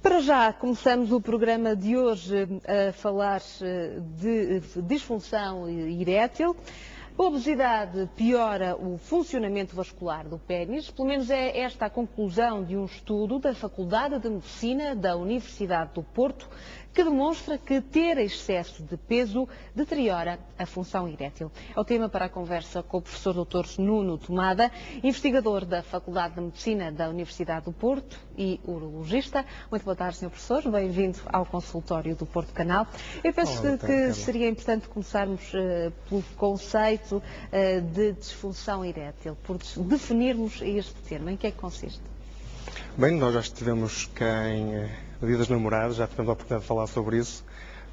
Para já, começamos o programa de hoje a falar de disfunção erétil. A obesidade piora o funcionamento vascular do pênis, pelo menos é esta a conclusão de um estudo da Faculdade de Medicina da Universidade do Porto, que demonstra que ter excesso de peso deteriora a função erétil. É o tema para a conversa com o professor Dr. Nuno Tomada, investigador da Faculdade de Medicina da Universidade do Porto e urologista. Muito boa tarde, Sr. Professor. Bem-vindo ao consultório do Porto Canal. Eu penso que seria importante começarmos pelo conceito de disfunção erétil, por definirmos este termo. Em que é que consiste? Bem, nós já estivemos cá em Dia dos Namorados, já tivemos a oportunidade de falar sobre isso,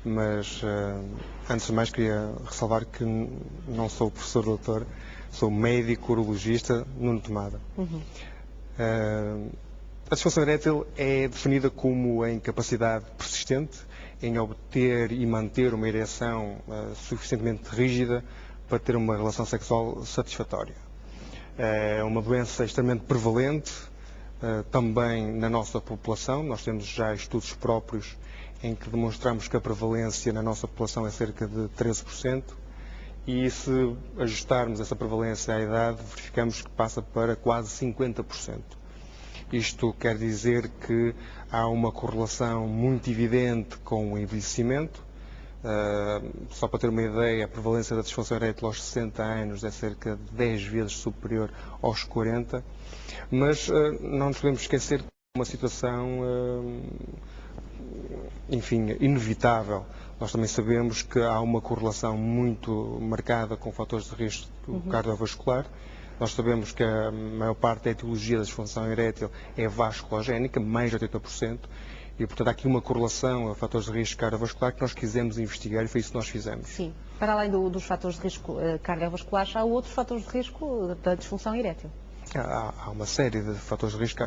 mas antes de mais queria ressalvar que não sou professor doutor, sou médico urologista Nuno Tomada. A disfunção erétil é definida como a incapacidade persistente em obter e manter uma ereção suficientemente rígida para ter uma relação sexual satisfatória. É uma doença extremamente prevalente, também na nossa população. Nós temos já estudos próprios em que demonstramos que a prevalência na nossa população é cerca de 13%, e se ajustarmos essa prevalência à idade, verificamos que passa para quase 50%. Isto quer dizer que há uma correlação muito evidente com o envelhecimento. Só para ter uma ideia, a prevalência da disfunção erétil aos 60 anos é cerca de 10 vezes superior aos 40, mas não nos podemos esquecer que é uma situação, enfim, inevitável. Nós também sabemos que há uma correlação muito marcada com fatores de risco cardiovascular. Nós sabemos que a maior parte da etiologia da disfunção erétil é vasculogénica, mais de 80%. E, portanto, há aqui uma correlação a fatores de risco cardiovascular que nós quisemos investigar, e foi isso que nós fizemos. Sim. Para além dos fatores de risco cardiovasculares, há outros fatores de risco da disfunção erétil? Há uma série de fatores de risco,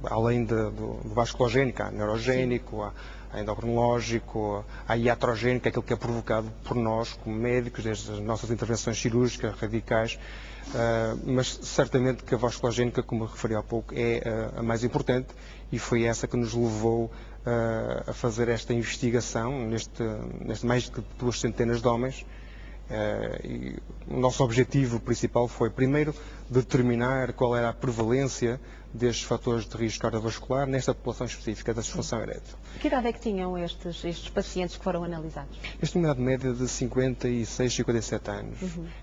além do vasculogénico, há neurogénico, há endocrinológico, há iatrogénico, aquilo que é provocado por nós, como médicos, desde as nossas intervenções cirúrgicas, radicais, mas certamente que a vasculogénica, como eu referi há pouco, é a mais importante, e foi essa que nos levou a fazer esta investigação neste mais de 2 centenas de homens. E o nosso objetivo principal foi, primeiro, determinar qual era a prevalência destes fatores de risco cardiovascular nesta população específica da disfunção erétil. Que idade é que tinham estes pacientes que foram analisados? Eles tinham uma idade média de 56, 57 anos,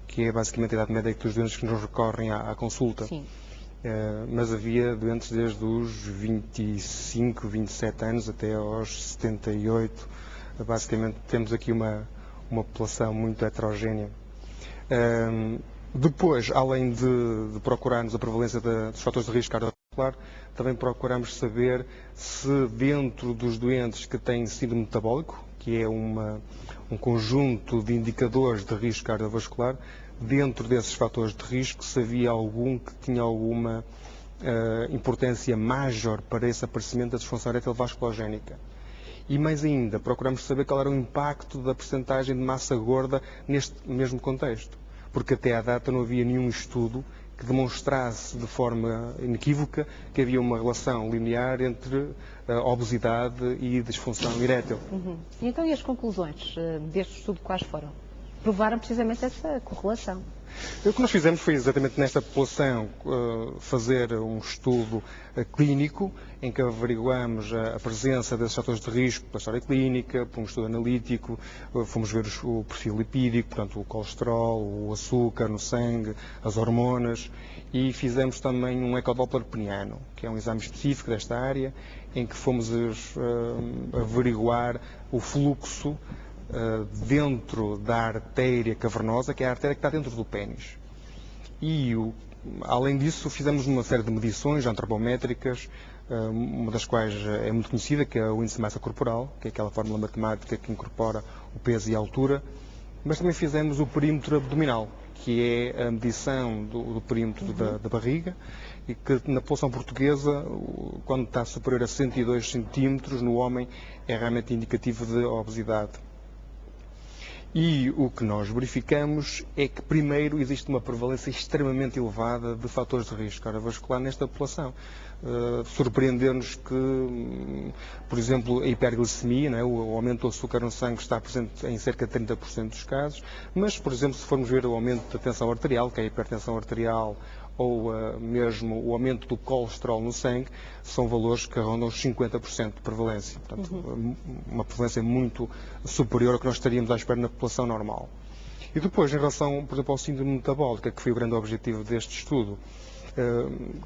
que é basicamente a idade média dos doentes que nos recorrem à consulta. Sim. Mas havia doentes desde os 25, 27 anos até aos 78. Basicamente temos aqui uma população muito heterogénea. Depois, além de procurarmos a prevalência dos fatores de risco cardiovascular, também procuramos saber se dentro dos doentes que têm síndrome metabólico, que é um conjunto de indicadores de risco cardiovascular, dentro desses fatores de risco, se havia algum que tinha alguma importância maior para esse aparecimento da disfunção erétil vasculogénica. E mais ainda, procuramos saber qual era o impacto da percentagem de massa gorda neste mesmo contexto, porque até à data não havia nenhum estudo que demonstrasse de forma inequívoca que havia uma relação linear entre obesidade e disfunção erétil. Então, e as conclusões deste estudo quais foram? Provaram precisamente essa correlação. O que nós fizemos foi exatamente nesta população fazer um estudo clínico em que averiguamos a presença desses fatores de risco pela história clínica, por um estudo analítico, fomos ver o perfil lipídico, portanto o colesterol, o açúcar no sangue, as hormonas, e fizemos também um ecodoppler peniano, que é um exame específico desta área, em que fomos averiguar o fluxo dentro da artéria cavernosa, que é a artéria que está dentro do pênis. E, além disso, fizemos uma série de medições antropométricas, uma das quais é muito conhecida, que é o índice de massa corporal, que é aquela fórmula matemática que incorpora o peso e a altura, mas também fizemos o perímetro abdominal, que é a medição do perímetro da barriga, e que na população portuguesa, quando está superior a 102 centímetros, no homem é realmente indicativo de obesidade. E o que nós verificamos é que, primeiro, existe uma prevalência extremamente elevada de fatores de risco cardiovascular nesta população. Surpreender-nos que, por exemplo, a hiperglicemia, não é? O aumento do açúcar no sangue está presente em cerca de 30% dos casos, mas, por exemplo, se formos ver o aumento da tensão arterial, que é a hipertensão arterial, ou mesmo o aumento do colesterol no sangue, são valores que rondam os 50% de prevalência. Portanto, uma prevalência muito superior ao que nós estaríamos à espera na população normal. E depois, em relação, por exemplo, ao síndrome metabólica, que foi o grande objetivo deste estudo,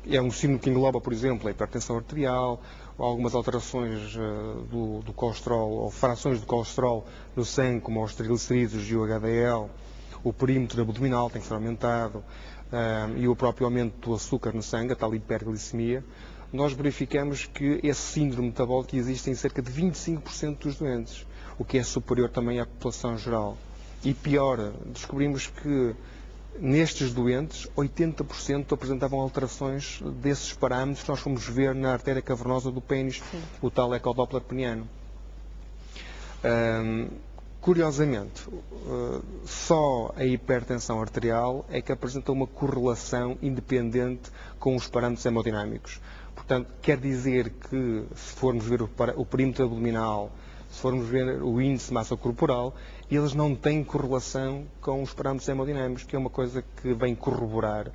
é um síndrome que engloba, por exemplo, a hipertensão arterial, algumas alterações do colesterol, ou frações de colesterol no sangue, como os triglicerídeos e o HDL, o perímetro abdominal tem que ser aumentado, e o próprio aumento do açúcar no sangue, a tal hiperglicemia. Nós verificamos que esse síndrome metabólico existe em cerca de 25% dos doentes, o que é superior também à população geral. E pior, descobrimos que nestes doentes, 80% apresentavam alterações desses parâmetros que nós fomos ver na artéria cavernosa do pênis, o tal ecodoppler peniano. Curiosamente, só a hipertensão arterial é que apresenta uma correlação independente com os parâmetros hemodinâmicos. Portanto, quer dizer que, se formos ver o perímetro abdominal, se formos ver o índice de massa corporal, eles não têm correlação com os parâmetros hemodinâmicos, que é uma coisa que vem corroborar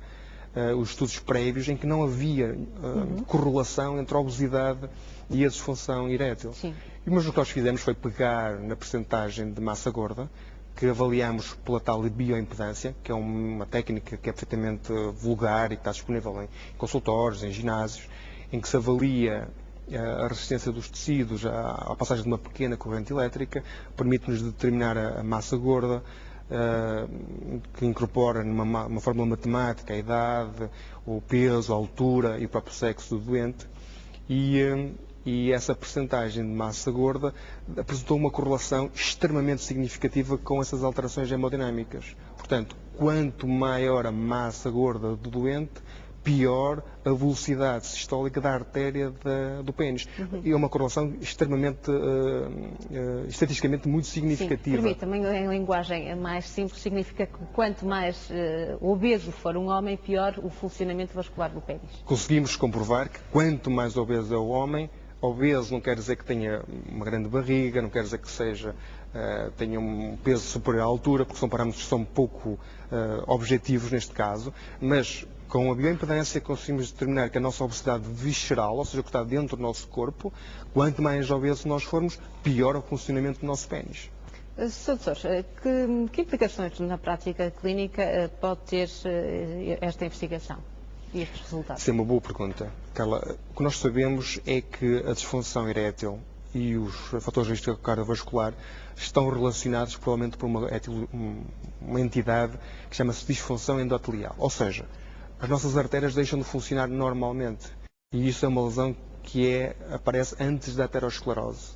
os estudos prévios em que não havia correlação entre a obesidade e a disfunção erétil. Sim. Mas o que nós fizemos foi pegar na percentagem de massa gorda, que avaliamos pela tal bioimpedância, que é uma técnica que é perfeitamente vulgar e que está disponível em consultórios, em ginásios, em que se avalia a resistência dos tecidos à passagem de uma pequena corrente elétrica, permite-nos determinar a massa gorda, que incorpora numa fórmula matemática a idade, o peso, a altura e o próprio sexo do doente. E essa percentagem de massa gorda apresentou uma correlação extremamente significativa com essas alterações hemodinâmicas. Portanto, quanto maior a massa gorda do doente, pior a velocidade sistólica da artéria do pênis. E é uma correlação extremamente, estatisticamente muito significativa. Sim, também em linguagem mais simples, significa que quanto mais obeso for um homem, pior o funcionamento vascular do pênis. Conseguimos comprovar que quanto mais obeso é o homem, obeso não quer dizer que tenha uma grande barriga, não quer dizer que tenha um peso superior à altura, porque são parâmetros que são pouco objetivos neste caso, mas com a bioimpedância conseguimos determinar que a nossa obesidade visceral, ou seja, o que está dentro do nosso corpo, quanto mais obeso nós formos, pior o funcionamento do nosso pênis. Sr. Doutor, que implicações na prática clínica pode ter esta investigação e estes resultados? Isso é uma boa pergunta, Carla. O que nós sabemos é que a disfunção erétil e os fatores de risco cardiovascular estão relacionados provavelmente por uma entidade que chama-se disfunção endotelial. Ou seja, as nossas artérias deixam de funcionar normalmente. E isso é uma lesão que aparece antes da aterosclerose.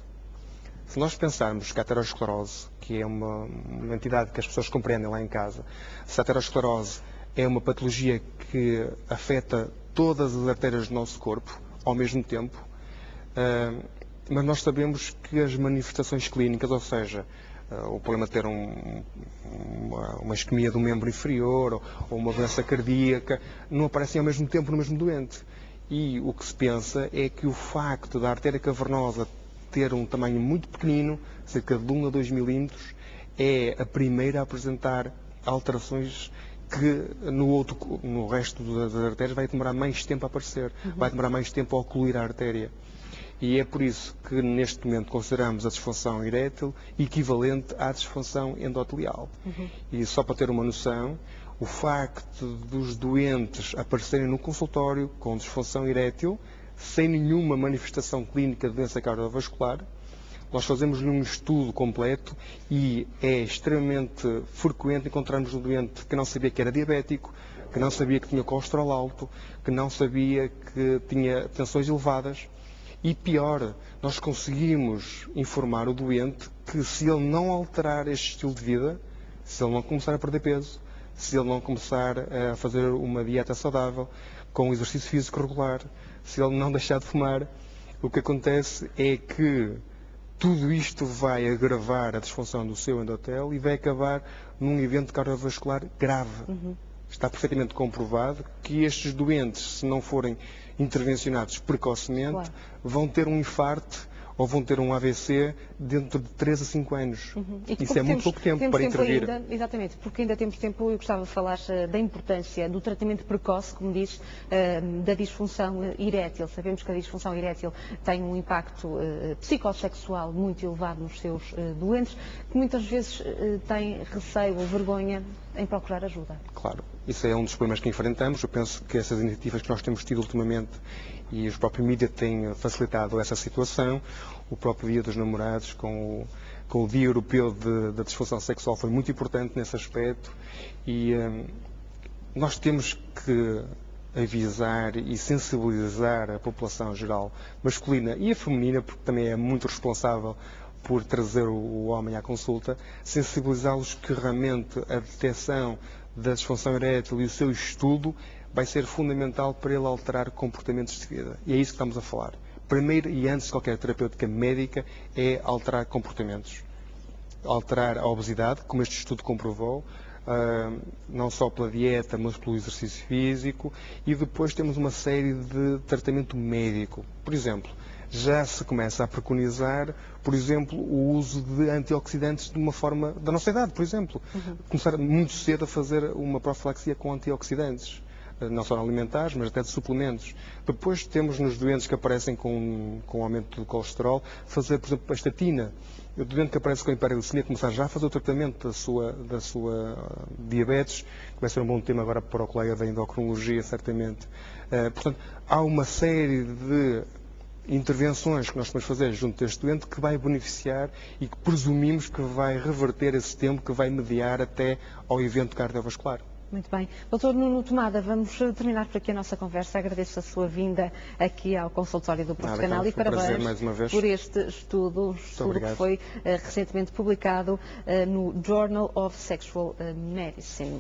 Se nós pensarmos que a aterosclerose, que é uma entidade que as pessoas compreendem lá em casa, se a aterosclerose é uma patologia que afeta todas as artérias do nosso corpo ao mesmo tempo, mas nós sabemos que as manifestações clínicas, ou seja, o problema de ter uma isquemia do membro inferior ou uma doença cardíaca, não aparecem ao mesmo tempo no mesmo doente. E o que se pensa é que o facto da artéria cavernosa ter um tamanho muito pequenino, cerca de 1 a 2 milímetros, é a primeira a apresentar alterações que no resto das artérias vai demorar mais tempo a aparecer, vai demorar mais tempo a ocluir a artéria. E é por isso que neste momento consideramos a disfunção erétil equivalente à disfunção endotelial. E só para ter uma noção, o facto dos doentes aparecerem no consultório com disfunção erétil, sem nenhuma manifestação clínica de doença cardiovascular, nós fazemos um estudo completo e é extremamente frequente encontrarmos um doente que não sabia que era diabético, que não sabia que tinha colesterol alto, que não sabia que tinha tensões elevadas. E pior, nós conseguimos informar o doente que se ele não alterar este estilo de vida, se ele não começar a perder peso, se ele não começar a fazer uma dieta saudável, com exercício físico regular, se ele não deixar de fumar, o que acontece é que tudo isto vai agravar a disfunção do seu endotélio e vai acabar num evento cardiovascular grave. Está perfeitamente comprovado que estes doentes, se não forem intervencionados precocemente, vão ter um infarto ou vão ter um AVC dentro de 3 a 5 anos. Isso é muito pouco tempo para intervir. Ainda, exatamente, porque ainda temos tempo. Eu gostava de falar da importância do tratamento precoce, como diz, da disfunção erétil. Sabemos que a disfunção erétil tem um impacto psicossexual muito elevado nos seus doentes, que muitas vezes têm receio ou vergonha em procurar ajuda. Claro, isso é um dos problemas que enfrentamos. Eu penso que essas iniciativas que nós temos tido ultimamente e os próprios mídias têm facilitado essa situação. O próprio Dia dos Namorados, com o Dia Europeu da Disfunção Sexual, foi muito importante nesse aspecto e nós temos que avisar e sensibilizar a população geral masculina e a feminina, porque também é muito responsável por trazer o homem à consulta, sensibilizá-los que realmente a detecção da disfunção erétil e o seu estudo vai ser fundamental para ele alterar comportamentos de vida. E é isso que estamos a falar. Primeiro e antes de qualquer terapêutica médica é alterar comportamentos. Alterar a obesidade, como este estudo comprovou, não só pela dieta, mas pelo exercício físico, e depois temos uma série de tratamento médico. Por exemplo, já se começa a preconizar, por exemplo, o uso de antioxidantes de uma forma da nossa idade, por exemplo. Começar muito cedo a fazer uma profilaxia com antioxidantes, não só alimentares, mas até de suplementos. Depois temos nos doentes que aparecem com aumento do colesterol, fazer, por exemplo, a estatina. O doente que aparece com hiperglicemia começar já a fazer o tratamento da sua diabetes, que vai ser um bom tema agora para o colega da endocrinologia, certamente. Portanto, há uma série de intervenções que nós podemos fazer junto deste doente que vai beneficiar e que presumimos que vai reverter esse tempo, que vai mediar até ao evento cardiovascular. Muito bem. Doutor Nuno Tomada, vamos terminar por aqui a nossa conversa. Agradeço a sua vinda aqui ao consultório do Porto Canal e parabéns mais uma vez por este estudo, que foi recentemente publicado no Journal of Sexual Medicine,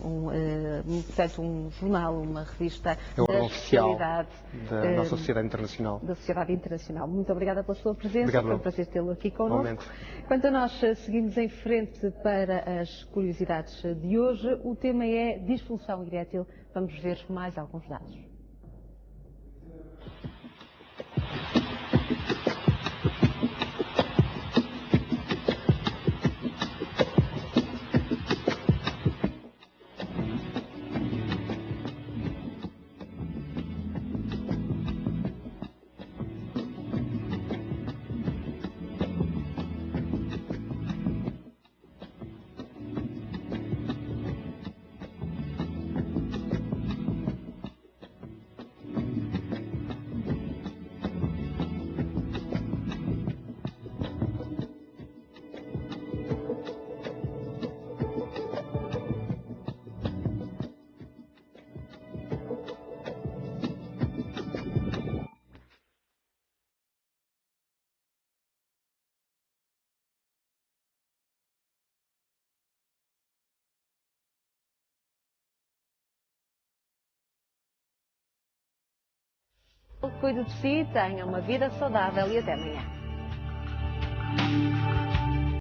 portanto um jornal, uma revista da especialidade da nossa Sociedade Internacional. Da Sociedade Internacional. Muito obrigada pela sua presença, foi um prazer tê-lo aqui connosco. Quanto a nós, seguimos em frente para as curiosidades de hoje. O tema é disfunção erétil. Vamos ver mais alguns dados. Cuide de si, tenha uma vida saudável e até amanhã.